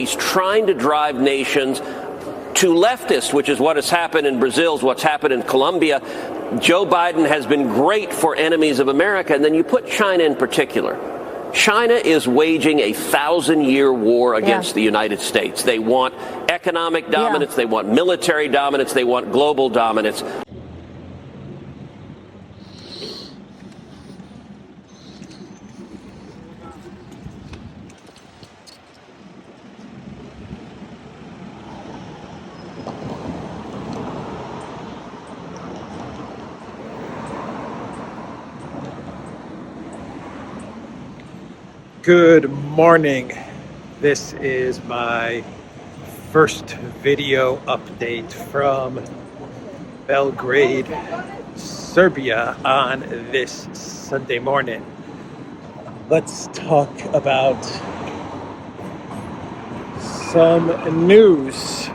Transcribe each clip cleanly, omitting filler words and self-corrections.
He's trying to drive nations to leftist, which is what has happened in Brazil, what's happened in Colombia. Joe Biden has been great for enemies of America, and then you put China in particular. China is waging a 1,000-year war against the United States. They want economic dominance, they want military dominance, they want global dominance. Good morning. This is my first video update from Belgrade, Serbia on this Sunday morning. Let's talk about some news.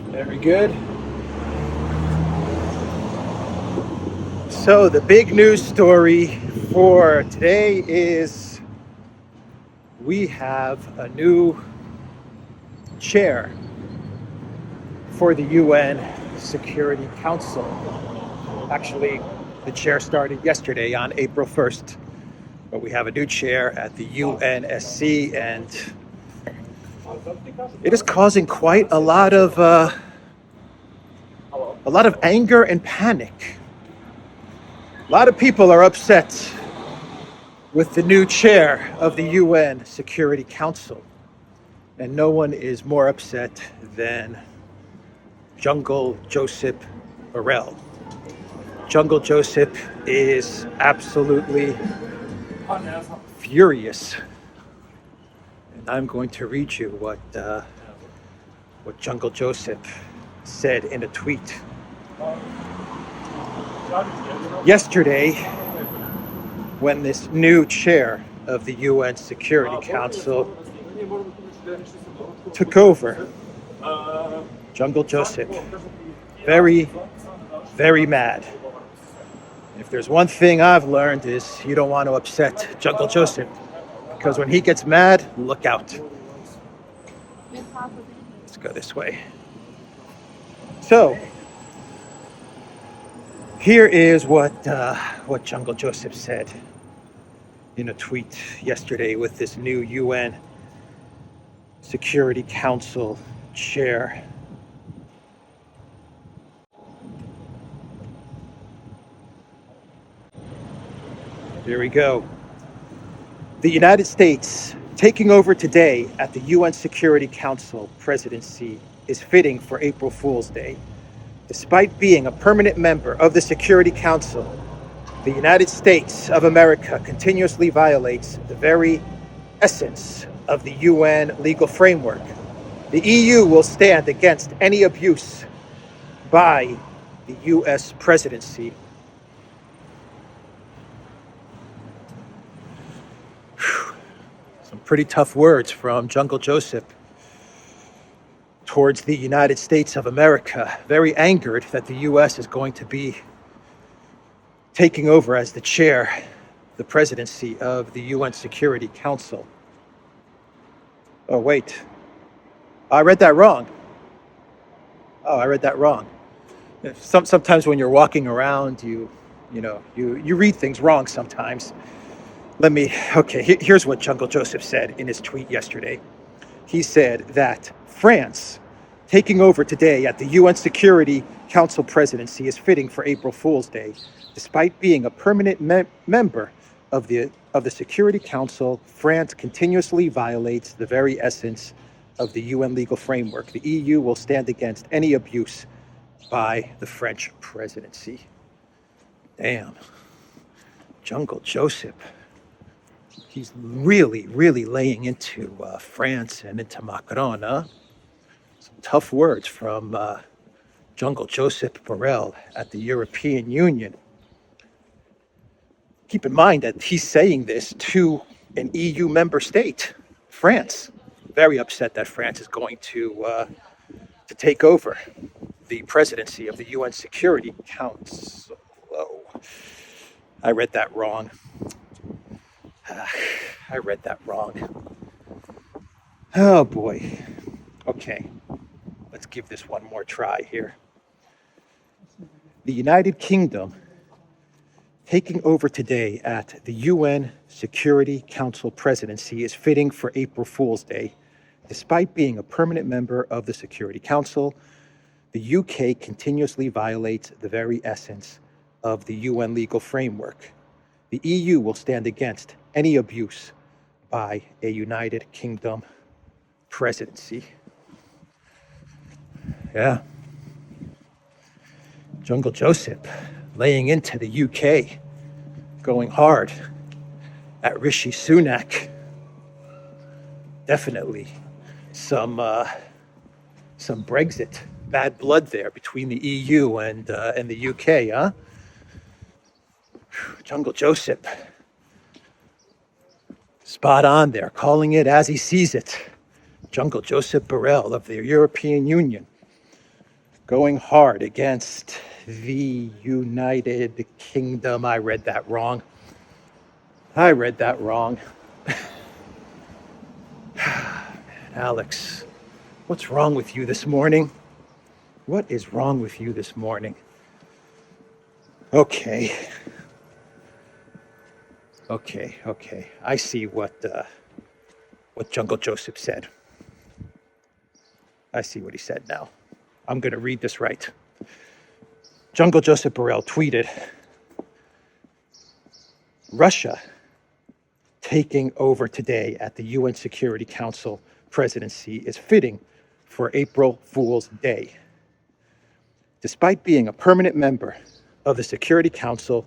Very good. So the big news story for today is we have a new chair for the UN Security Council. Actually, the chair started yesterday on April 1st, but we have a new chair at the UNSC, and it is causing quite a lot of anger and panic. A lot of people are upset with the new chair of the UN Security Council, and no one is more upset than Jungle Joseph Borrell. Jungle Joseph is absolutely furious, and I'm going to read you what Jungle Joseph said in a tweet. Yesterday, when this new chair of the UN Security Council took over, Jungle Joseph, very, very mad. If there's one thing I've learned is you don't want to upset Jungle Joseph, because when he gets mad, look out. Let's go this way. So, here is what Jungle Joseph said in a tweet yesterday with this new UN Security Council chair. Here we go. The United States taking over today at the UN Security Council presidency is fitting for April Fool's Day. Despite being a permanent member of the Security Council, the United States of America continuously violates the very essence of the UN legal framework. The EU will stand against any abuse by the US presidency. Some pretty tough words from Jungle Joseph towards the United States of America, very angered that the U.S. is going to be taking over as the chair, the presidency of the UN Security Council. Oh, wait. I read that wrong. Sometimes when you're walking around, you read things wrong sometimes. Here's what Jungle Joseph said in his tweet yesterday. He said that France taking over today at the UN Security Council presidency is fitting for April Fool's Day. Despite being a permanent member of the Security Council, France continuously violates the very essence of the UN legal framework. The EU will stand against any abuse by the French presidency. Damn. Jungle Joseph. He's really, really laying into France and into Macron, huh? Some tough words from Jungle Joseph Borrell at the European Union. Keep in mind that he's saying this to an EU member state, France. Very upset that France is going to take over the presidency of the UN Security Council. Oh, I read that wrong. I read that wrong. Oh boy. Okay, let's give this one more try here. The United Kingdom taking over today at the UN Security Council presidency is fitting for April Fool's Day. Despite being a permanent member of the Security Council, the UK continuously violates the very essence of the UN legal framework. The EU will stand against any abuse by a United Kingdom presidency. Yeah. Jungle Joseph laying into the UK, going hard at Rishi Sunak. Definitely some Brexit bad blood there between the EU and the UK, huh? Jungle Joseph, spot on there, calling it as he sees it. Jungle Joseph Borrell of the European Union, going hard against the United Kingdom. I read that wrong. Alex, what's wrong with you this morning? What is wrong with you this morning? Okay. I see what Jungle Joseph said. I see what he said now. I'm going to read this right. Jungle Joseph Borrell tweeted, Russia taking over today at the UN Security Council presidency is fitting for April Fool's Day. Despite being a permanent member of the Security Council,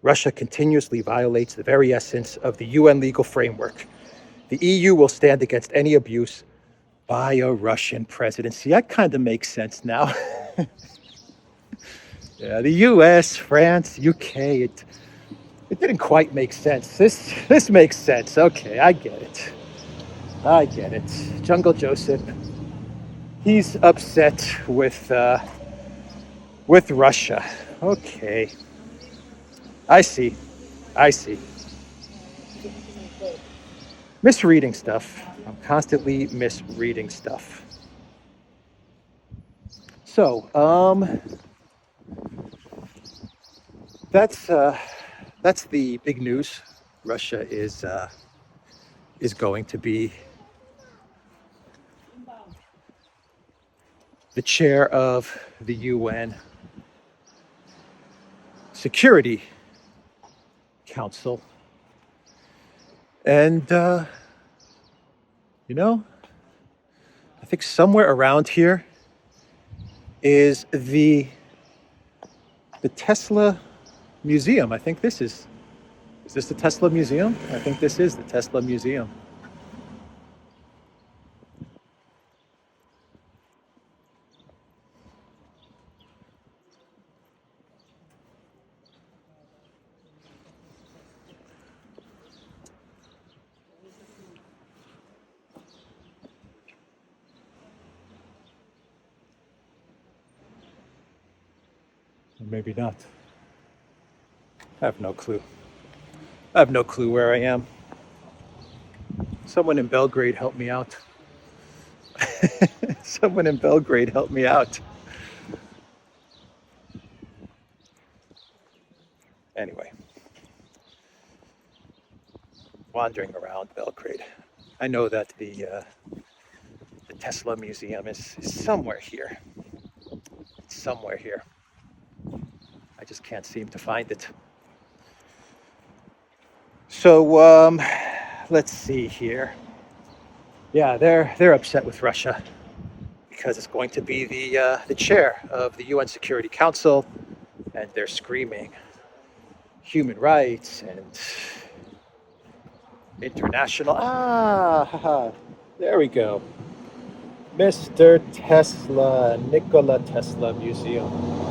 Russia continuously violates the very essence of the UN legal framework. The EU will stand against any abuse by a Russian presidency. That kind of makes sense now. Yeah, the US, France, UK, it didn't quite make sense. This makes sense. Okay, I get it. Jungle Joseph, he's upset with Russia. Okay. I see. Misreading stuff. I'm constantly misreading stuff. So, that's the big news. Russia is going to be the chair of the UN Security Council. And, I think somewhere around here is the Tesla Museum. I think this is this the Tesla Museum? I think this is the Tesla Museum. Or maybe not. I have no clue. I have no clue where I am. Someone in Belgrade help me out. Someone in Belgrade help me out. Anyway, wandering around Belgrade. I know that the Tesla Museum is somewhere here. It's somewhere here. I just can't seem to find it. So let's see here. Yeah, they're upset with Russia because it's going to be the chair of the UN Security Council, and they're screaming human rights and international. There we go. Mr. Tesla, Nikola Tesla Museum.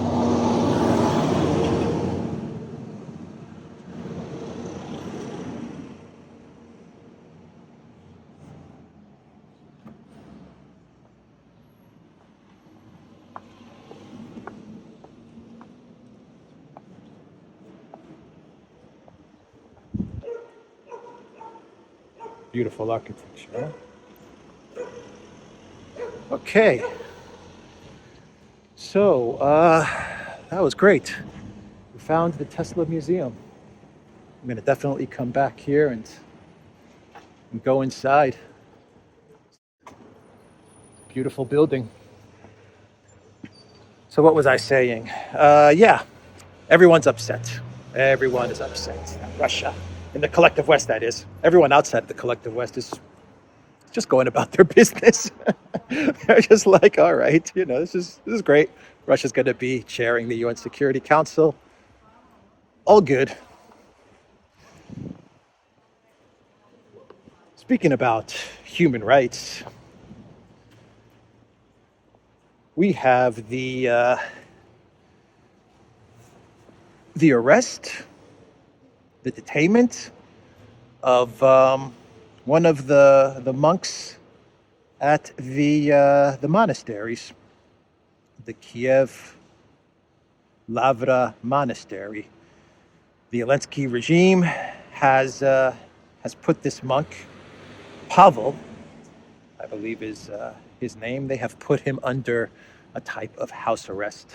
Beautiful architecture. Huh? Okay. So, that was great. We found the Tesla Museum. I'm going to definitely come back here and go inside. Beautiful building. So, what was I saying? Yeah, everyone's upset. Everyone is upset. Russia, in the collective West, that is. Everyone outside of the collective West is just going about their business. They're just like, all right, this is great. Russia's going to be chairing the UN Security Council. All good. Speaking about human rights, we have the arrest, the detainment of one of the monks at the monasteries, the Kiev Lavra monastery. The Zelensky regime has put this monk, Pavel, I believe is his name. They have put him under a type of house arrest,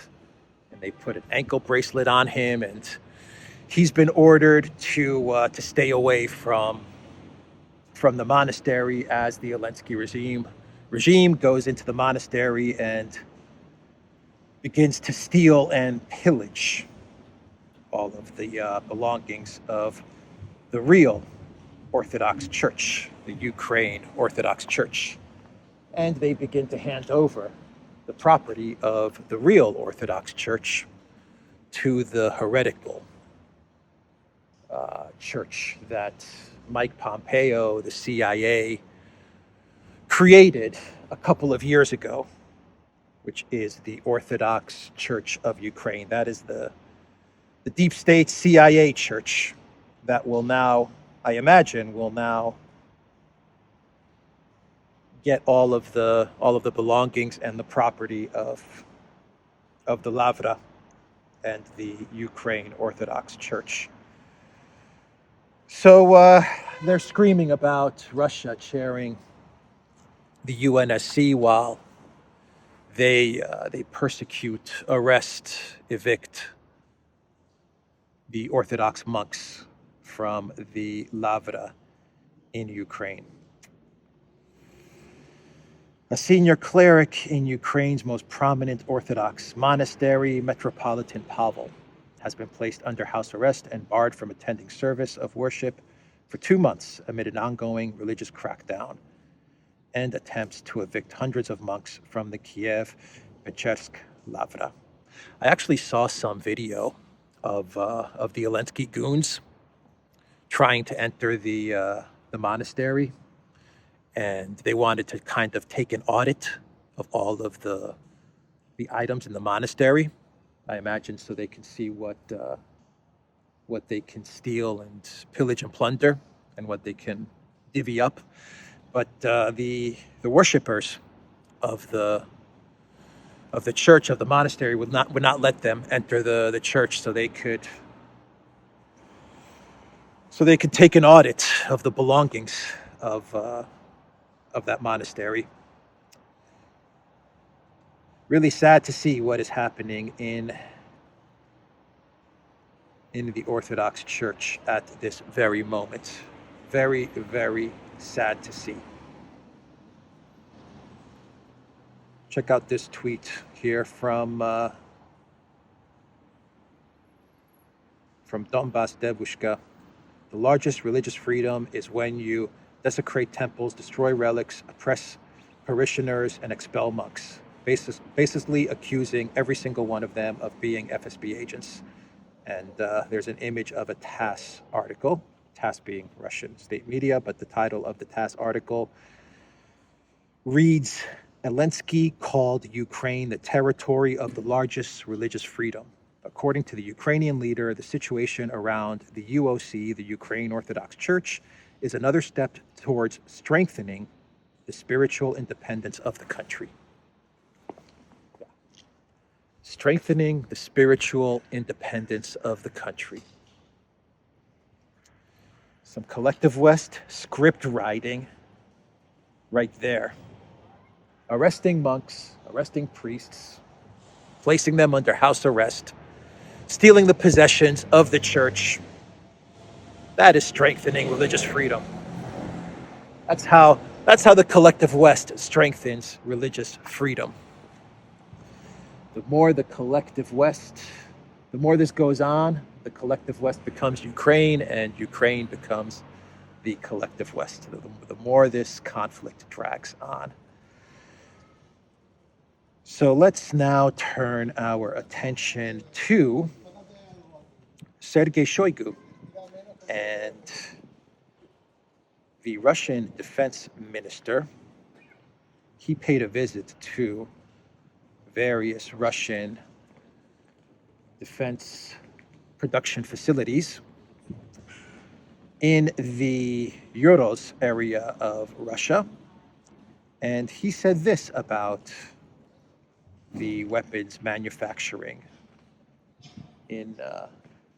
and they put an ankle bracelet on him, and he's been ordered to stay away from the monastery as the Zelensky regime goes into the monastery and begins to steal and pillage all of the belongings of the real Orthodox Church, the Ukraine Orthodox Church. And they begin to hand over the property of the real Orthodox Church to the heretical church that Mike Pompeo, the CIA, created a couple of years ago, which is the Orthodox Church of Ukraine. That is the deep state CIA church that will now, I imagine, get all of the belongings and the property of the Lavra and the Ukraine Orthodox Church. So they're screaming about Russia chairing the UNSC while they persecute, arrest, evict the Orthodox monks from the Lavra in Ukraine. A senior cleric in Ukraine's most prominent Orthodox monastery, Metropolitan Pavel, has been placed under house arrest and barred from attending service of worship for 2 months amid an ongoing religious crackdown and attempts to evict hundreds of monks from the Kiev Lavra. I actually saw some video of the Zelensky goons trying to enter the monastery, and they wanted to kind of take an audit of all of the items in the monastery, I imagine, so they can see what they can steal and pillage and plunder, and what they can divvy up. But the worshippers of the church, of the monastery, would not let them enter the church, so they could take an audit of the belongings of that monastery. Really sad to see what is happening in the Orthodox Church at this very moment. Very, very sad to see. Check out this tweet here from Donbas Devushka. The largest religious freedom is when you desecrate temples, destroy relics, oppress parishioners, and expel monks, basically accusing every single one of them of being FSB agents. And there's an image of a TASS article, TASS being Russian state media, but the title of the TASS article reads, Zelensky called Ukraine the territory of the largest religious freedom. According to the Ukrainian leader, the situation around the UOC, the Ukraine Orthodox Church, is another step towards strengthening the spiritual independence of the country. Strengthening the spiritual independence of the country. Some collective West script writing right there. Arresting monks, arresting priests, placing them under house arrest, stealing the possessions of the church. That is strengthening religious freedom. That's how the collective West strengthens religious freedom. The more the collective West, the more this goes on, the collective West becomes Ukraine, and Ukraine becomes the collective West. The more this conflict drags on. So let's now turn our attention to Sergei Shoigu and the Russian defense minister. He paid a visit to various Russian defense production facilities in the Urals area of Russia. And he said this about the weapons manufacturing in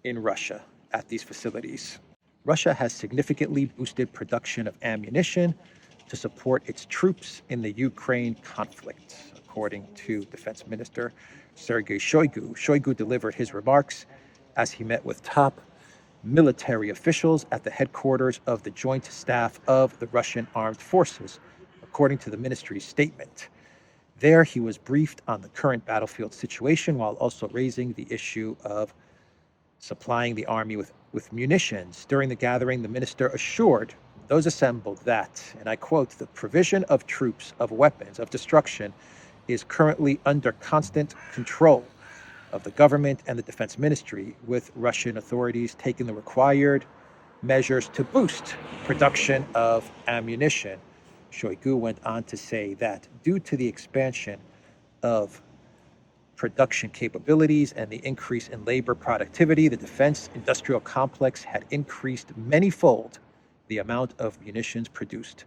Russia at these facilities. Russia has significantly boosted production of ammunition to support its troops in the Ukraine conflict, according to Defense Minister Sergei Shoigu. Shoigu delivered his remarks as he met with top military officials at the headquarters of the Joint Staff of the Russian Armed Forces, according to the ministry's statement. There, he was briefed on the current battlefield situation while also raising the issue of supplying the army with munitions. During the gathering, the minister assured those assembled that, and I quote, "the provision of troops, of weapons, of destruction is currently under constant control of the government and the defense ministry, with Russian authorities taking the required measures to boost production of ammunition." Shoigu went on to say that due to the expansion of production capabilities and the increase in labor productivity, the defense industrial complex had increased many-fold the amount of munitions produced.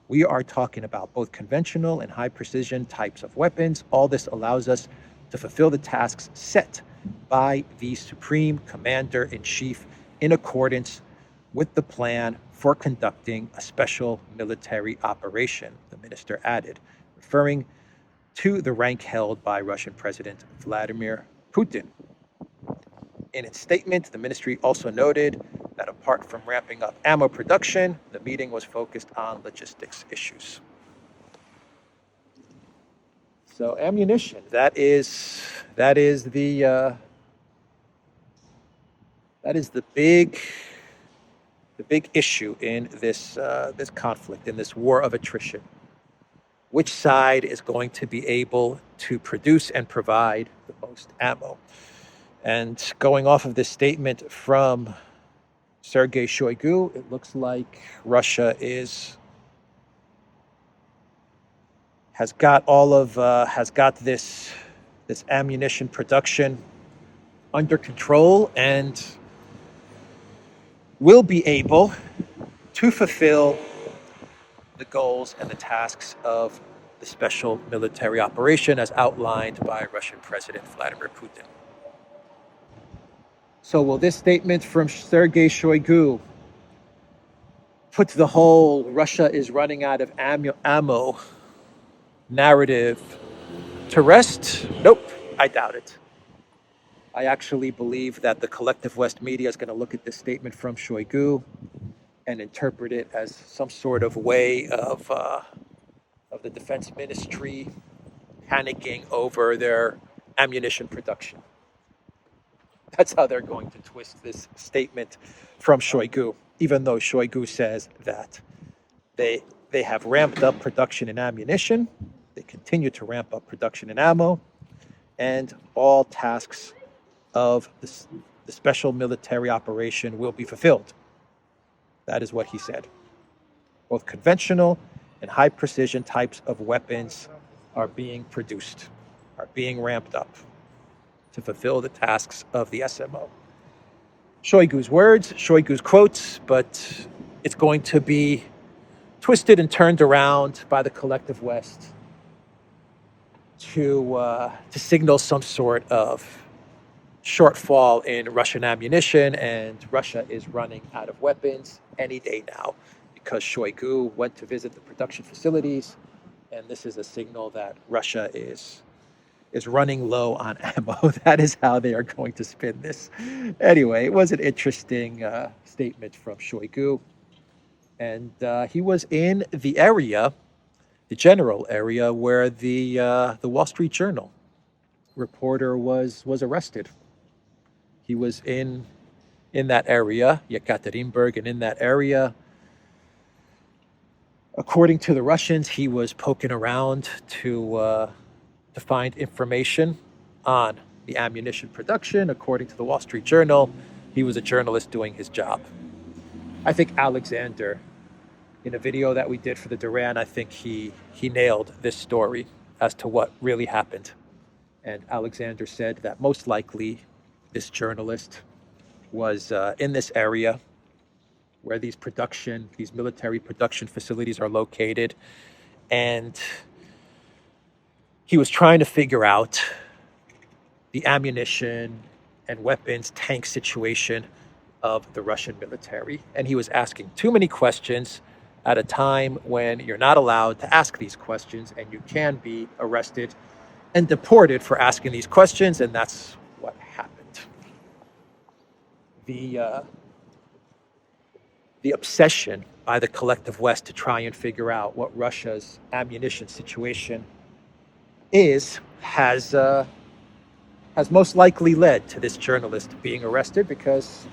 We are talking about both conventional and high-precision types of weapons. All this allows us to fulfill the tasks set by the Supreme Commander-in-Chief in accordance with the plan for conducting a special military operation, the minister added, referring to the rank held by Russian President Vladimir Putin. In its statement, the ministry also noted that apart from ramping up ammo production, the meeting was focused on logistics issues. So ammunition, that is the big issue in this conflict, in this war of attrition. Which side is going to be able to produce and provide the most ammo? And going off of this statement from Sergei Shoigu, it looks like Russia has got this ammunition production under control and will be able to fulfill the goals and the tasks of the special military operation as outlined by Russian President Vladimir Putin. So will this statement from Sergei Shoigu put the whole Russia is running out of ammo narrative to rest? Nope, I doubt it. I actually believe that the collective West media is going to look at this statement from Shoigu and interpret it as some sort of way of the defense ministry panicking over their ammunition production. That's how they're going to twist this statement from Shoigu, even though Shoigu says that they have ramped up production in ammunition, they continue to ramp up production in ammo, and all tasks of the special military operation will be fulfilled. That is what he said. Both conventional and high precision types of weapons are being produced, are being ramped up to fulfill the tasks of the SMO. Shoigu's words, Shoigu's quotes, but it's going to be twisted and turned around by the collective West to signal some sort of shortfall in Russian ammunition, and Russia is running out of weapons any day now because Shoigu went to visit the production facilities, and this is a signal that Russia is running low on ammo. That is how they are going to spin this. Anyway, it was an interesting statement from Shoigu, and he was in the area, the general area where the Wall Street Journal reporter was arrested. He was in that area, Yekaterinburg, and in that area, according to the Russians, he was poking around to find information on the ammunition production. According to the Wall Street Journal, he was a journalist doing his job. I think Alexander, in a video that we did for the Duran, I think he nailed this story as to what really happened. And Alexander said that most likely this journalist was in this area where these military production facilities are located, and he was trying to figure out the ammunition and weapons tank situation of the Russian military. And he was asking too many questions at a time when you're not allowed to ask these questions, and you can be arrested and deported for asking these questions, and that's what happened. The obsession by the collective West to try and figure out what Russia's ammunition situation is has most likely led to this journalist being arrested, because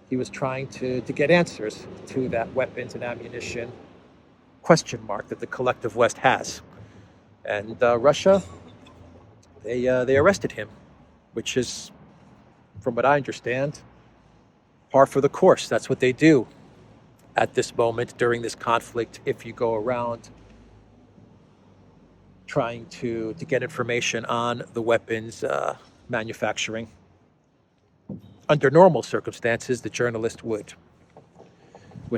he was trying to get answers to that weapons and ammunition question mark that the collective West has. And Russia, they arrested him, which is, from what I understand, par for the course. That's what they do at this moment during this conflict. If you go around trying to get information on the weapons manufacturing, under normal circumstances, the journalist would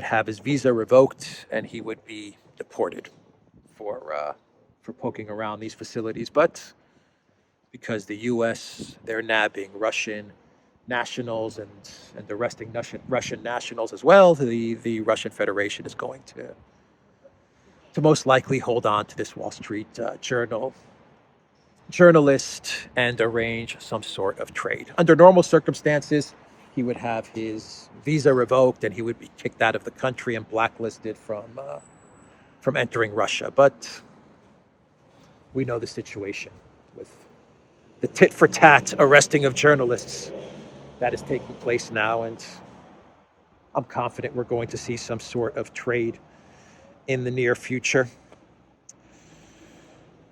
have his visa revoked, and he would be deported for poking around these facilities. But because the U.S., they're nabbing Russian nationals and arresting Russian nationals as well, the Russian Federation is going to most likely hold on to this Wall Street Journal journalist and arrange some sort of trade. Under normal circumstances, he would have his visa revoked, and he would be kicked out of the country and blacklisted from entering Russia. But we know the situation with the tit-for-tat arresting of journalists that is taking place now, and I'm confident we're going to see some sort of trade in the near future.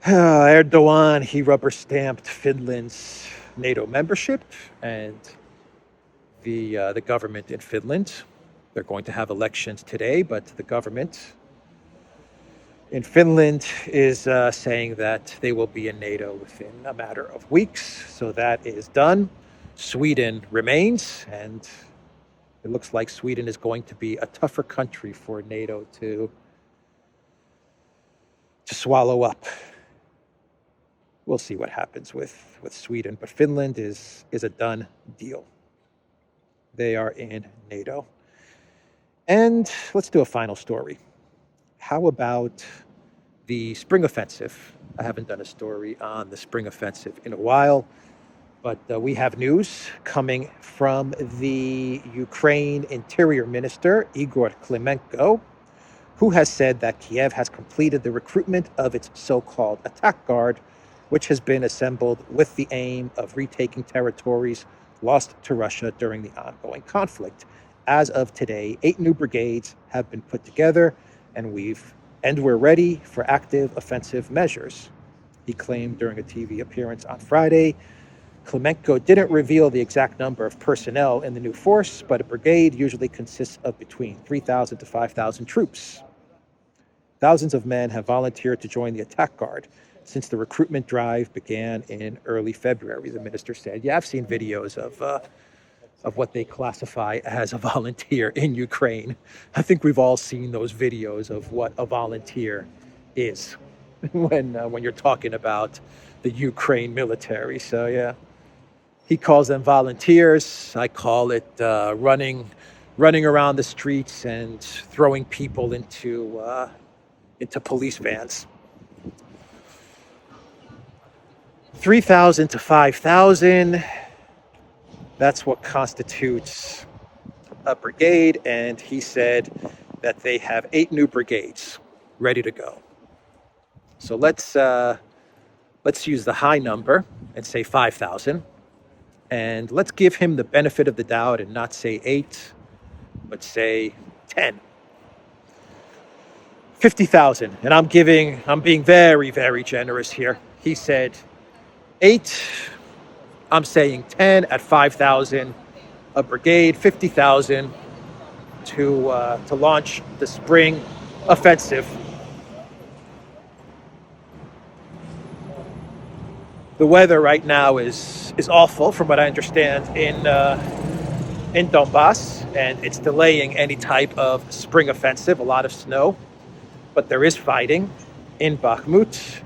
Erdogan, he rubber-stamped Finland's NATO membership, and the government in Finland, they're going to have elections today, but the government in Finland is saying that they will be in NATO within a matter of weeks. So that is done. Sweden remains, and it looks like Sweden is going to be a tougher country for NATO to swallow up. We'll see what happens with Sweden, but Finland is a done deal. They are in NATO. And let's do a final story. How about the spring offensive? I haven't done a story on the spring offensive in a while, but we have news coming from the Ukraine Interior Minister, Igor Klimenko, who has said that Kiev has completed the recruitment of its so-called attack guard, which has been assembled with the aim of retaking territories lost to Russia during the ongoing conflict. As of today, 8 new brigades have been put together, and we're ready for active offensive measures, he claimed during a TV appearance on Friday. Klimenko didn't reveal the exact number of personnel in the new force, but a brigade usually consists of between 3,000 to 5,000 troops. Thousands of men have volunteered to join the attack guard since the recruitment drive began in early February, the minister said. Yeah, I've seen videos of what they classify as a volunteer in Ukraine. I think we've all seen those videos of what a volunteer is when you're talking about the Ukraine military. So yeah, He calls them volunteers. I call it running around the streets and throwing people into police vans. 3,000 to 5,000. That's what constitutes a brigade. And he said that they have 8 new brigades ready to go. So let's use the high number and say 5,000. And let's give him the benefit of the doubt and not say 8, but say 10. 50,000. And I'm being very, very generous here. He said 8. I'm saying 10 at 5,000. A brigade, 50,000 to launch the spring offensive. The weather right now is awful, from what I understand, in Donbass, and it's delaying any type of spring offensive. A lot of snow, but there is fighting in Bakhmut.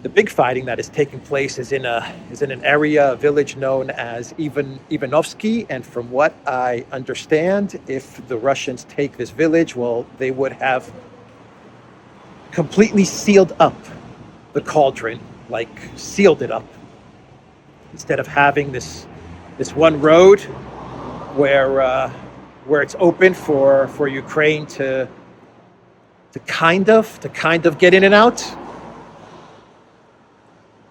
The big fighting that is taking place is in an area, a village known as Ivanovsky, and from what I understand, if the Russians take this village, well, they would have completely sealed up the cauldron. Like sealed it up, instead of having this one road where it's open for Ukraine to kind of get in and out.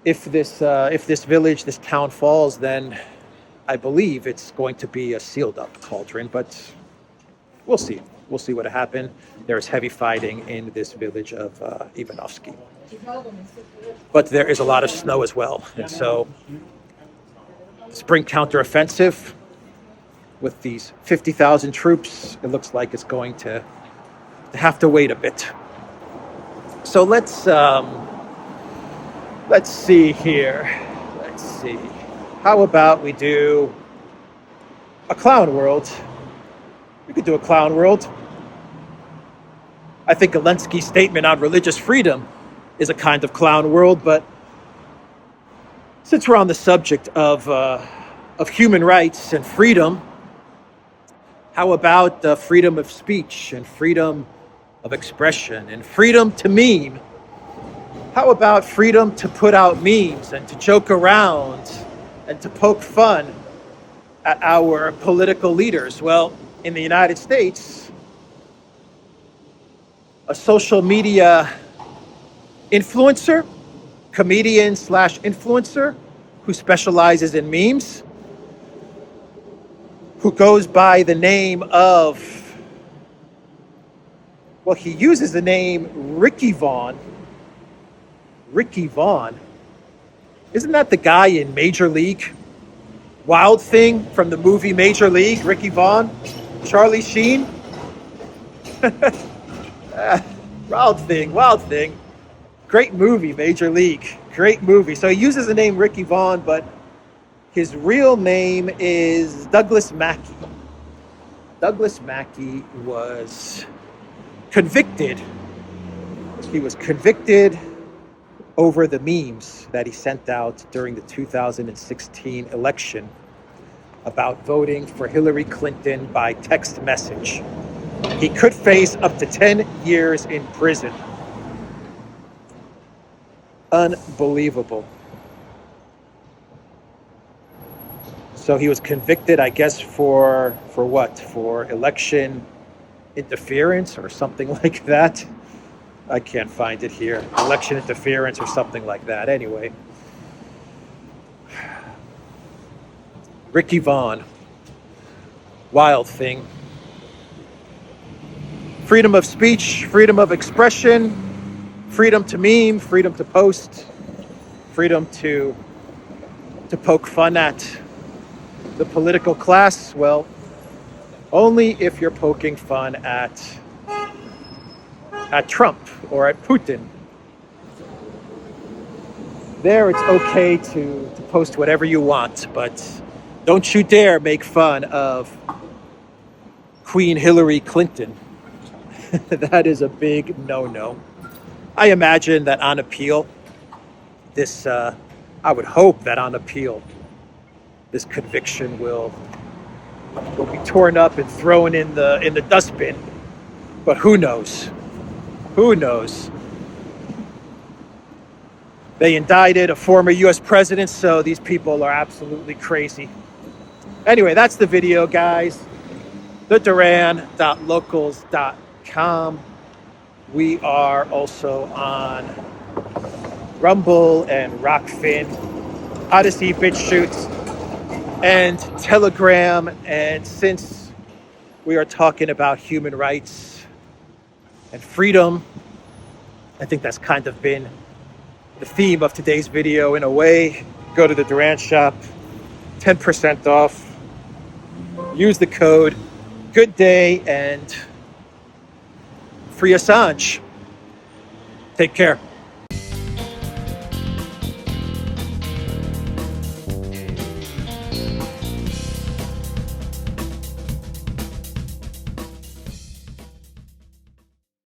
If this village, this town falls, then I believe it's going to be a sealed up cauldron. But we'll see. We'll see what happened. There's heavy fighting in this village of Ivanovsky. But there is a lot of snow as well. And so spring counteroffensive with these 50,000 troops, it looks like it's going to have to wait a bit. So let's see here. Let's see. How about we do a clown world? We could do a clown world. I think Zelensky's statement on religious freedom is a kind of clown world, but since we're on the subject of human rights and freedom, how about freedom of speech and freedom of expression and freedom to meme? How about freedom to put out memes and to joke around and to poke fun at our political leaders? Well, in the United States, a social media influencer, comedian / influencer who specializes in memes, who goes by the name of, well, he uses the name Ricky Vaughn. Ricky Vaughn. Isn't that the guy in Major League? Wild Thing from the movie Major League, Ricky Vaughn, Charlie Sheen. Wild Thing. Great movie, Major League. Great movie. So he uses the name Ricky Vaughn, but his real name is Douglas Mackey. Douglas Mackey was convicted. He was convicted over the memes that he sent out during the 2016 election about voting for Hillary Clinton by text message. He could face up to 10 years in prison. Unbelievable. So he was convicted, I guess, for what? For election interference or something like that. I can't find it here. Election interference or something like that. Anyway. Ricky Vaughn. Wild Thing. Freedom of speech, freedom of expression, freedom to meme, freedom to post, freedom to poke fun at the political class. Well, only if you're poking fun at Trump or at Putin. There it's okay to post whatever you want, but don't you dare make fun of Queen Hillary Clinton. That is a big no-no. I imagine that on appeal, I would hope that on appeal, this conviction will be torn up and thrown in the dustbin. But who knows? Who knows? They indicted a former US president, so these people are absolutely crazy. Anyway, that's the video, guys. The Duran.locals.com. We are also on Rumble and Rockfin, ODYSEE, BitChute, and Telegram. And since we are talking about human rights and freedom, I think that's kind of been the theme of today's video in a way. Go to the Duran shop, 10% off. Use the code. Good day, and free Assange. Take care.